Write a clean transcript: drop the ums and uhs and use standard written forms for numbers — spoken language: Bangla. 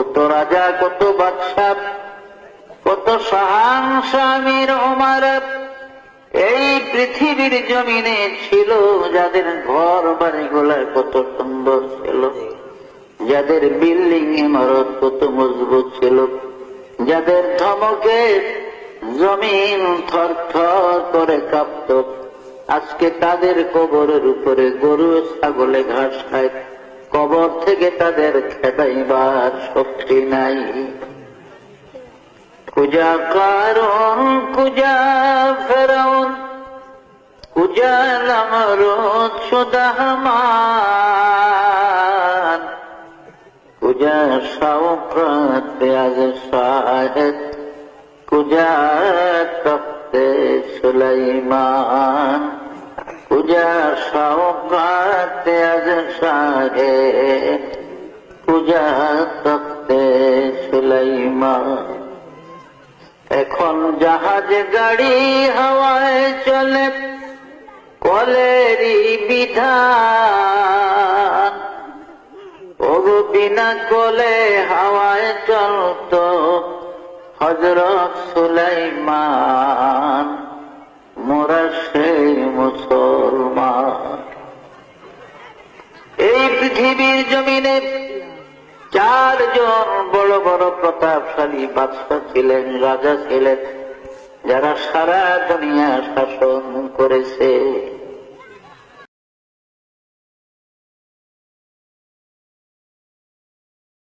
কত রাজা, কত বাদশা, কত শাহানশাহ, আমির, ওমর এই পৃথিবীর জমিনে ছিল, যাদের ঘর বাড়িগুলা কত সুন্দর ছিল, যাদের বিল্ডিং ইমারত কত মজবুত ছিল, যাদের ধমকে জমিন থরথর করে কাঁপত, আজকে তাদের কবরের উপরে গরু ছাগলে ঘাস খায়, কবর থেকে তাদের খেদাইবার শক্তি নাই। কুজা কারণ, কুজা ফেরাউন, কুজা নমরুদ সুদাহমান, কুজা শাওকত পেয়াজ শাহেদ, কুজা তখতে সুলাইমান, কুজা শাওকত পেয়াজ শাহেদ, কুজা তখতে সুলাইমান। এখন জাহাজ গাড়ি হাওয়ায় চলে, কলেরই বিধান, ওগো বিনা কলে হাওয়ায় চলত হযরত সুলাইমান, মোরা সেই মুসলমান। এই পৃথিবীর জমিনে চারজন বড় বড় প্রতাপশালী বাদশা ছিলেন, রাজা ছিলেন, যারা সারা দুনিয়া শাসন করেছে।